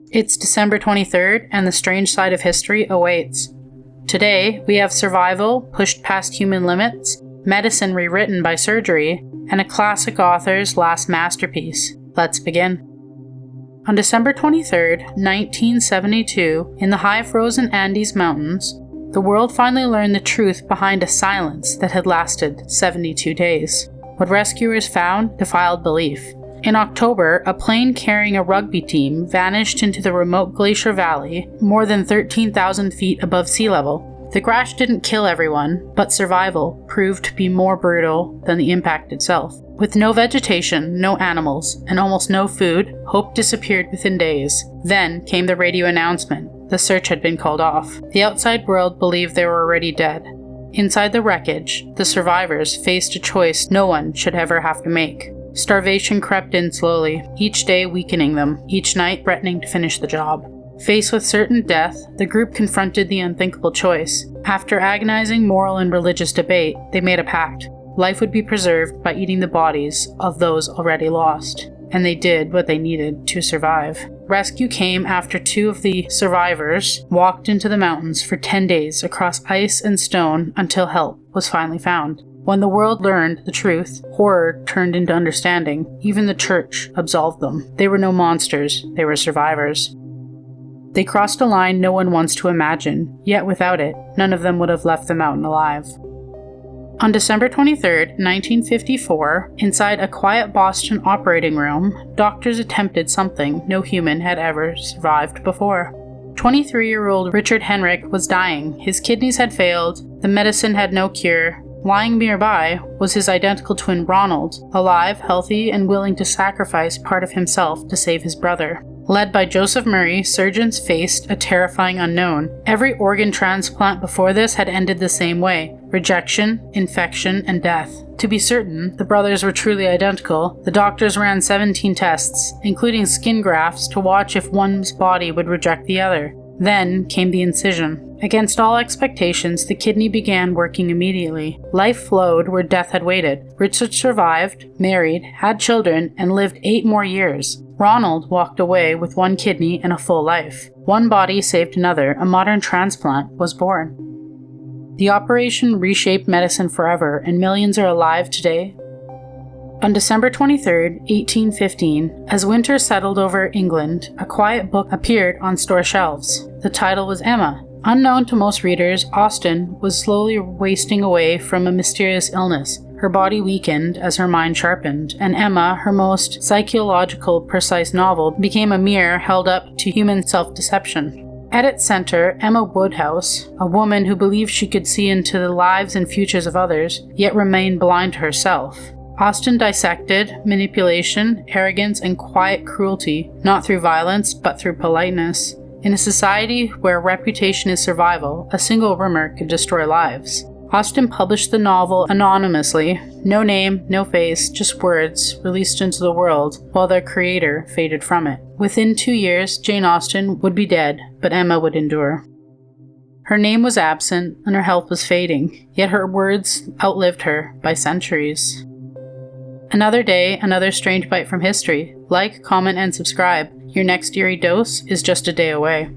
It's December 23rd, and the strange side of history awaits. Today, we have survival pushed past human limits, medicine rewritten by surgery, and a classic author's last masterpiece. Let's begin. On December 23rd, 1972, in the high frozen Andes Mountains, the world finally learned the truth behind a silence that had lasted 72 days. What rescuers found defied belief. In October, a plane carrying a rugby team vanished into the remote glacier valley, more than 13,000 feet above sea level. The crash didn't kill everyone, but survival proved to be more brutal than the impact itself. With no vegetation, no animals, and almost no food, hope disappeared within days. Then came the radio announcement. The search had been called off. The outside world believed they were already dead. Inside the wreckage, the survivors faced a choice no one should ever have to make. Starvation crept in slowly, each day weakening them, each night threatening to finish the job. Faced with certain death, the group confronted the unthinkable choice. After agonizing moral and religious debate, they made a pact. Life would be preserved by eating the bodies of those already lost. And they did what they needed to survive. Rescue came after two of the survivors walked into the mountains for 10 days across ice and stone until help was finally found. When the world learned the truth, horror turned into understanding. Even the church absolved them. They were no monsters, they were survivors. They crossed a line no one wants to imagine, yet without it, none of them would have left the mountain alive. On December 23, 1954, inside a quiet Boston operating room, doctors attempted something no human had ever survived before. 23-year-old Richard Henrik was dying. His kidneys had failed, the medicine had no cure. Lying nearby was his identical twin Ronald, alive, healthy, and willing to sacrifice part of himself to save his brother. Led by Joseph Murray, surgeons faced a terrifying unknown. Every organ transplant before this had ended the same way: rejection, infection, and death. To be certain, the brothers were truly identical. The doctors ran 17 tests, including skin grafts, to watch if one's body would reject the other. Then came the incision. Against all expectations, the kidney began working immediately. Life flowed where death had waited. Richard survived, married, had children, and lived 8 more years. Ronald walked away with one kidney and a full life. One body saved another. A modern transplant was born. The operation reshaped medicine forever, and millions are alive today. On December 23, 1815, as winter settled over England, a quiet book appeared on store shelves. The title was Emma. Unknown to most readers, Austen was slowly wasting away from a mysterious illness. Her body weakened as her mind sharpened, and Emma, her most psychological, precise novel, became a mirror held up to human self-deception. At its center, Emma Woodhouse, a woman who believed she could see into the lives and futures of others, yet remained blind to herself. Austen dissected manipulation, arrogance, and quiet cruelty, not through violence, but through politeness. In a society where reputation is survival, a single rumor could destroy lives. Austen published the novel anonymously, no name, no face, just words, released into the world, while their creator faded from it. Within 2 years, Jane Austen would be dead, but Emma would endure. Her name was absent, and her health was fading, yet her words outlived her by centuries. Another day, another strange bite from history. Like, comment, and subscribe. Your next eerie dose is just a day away.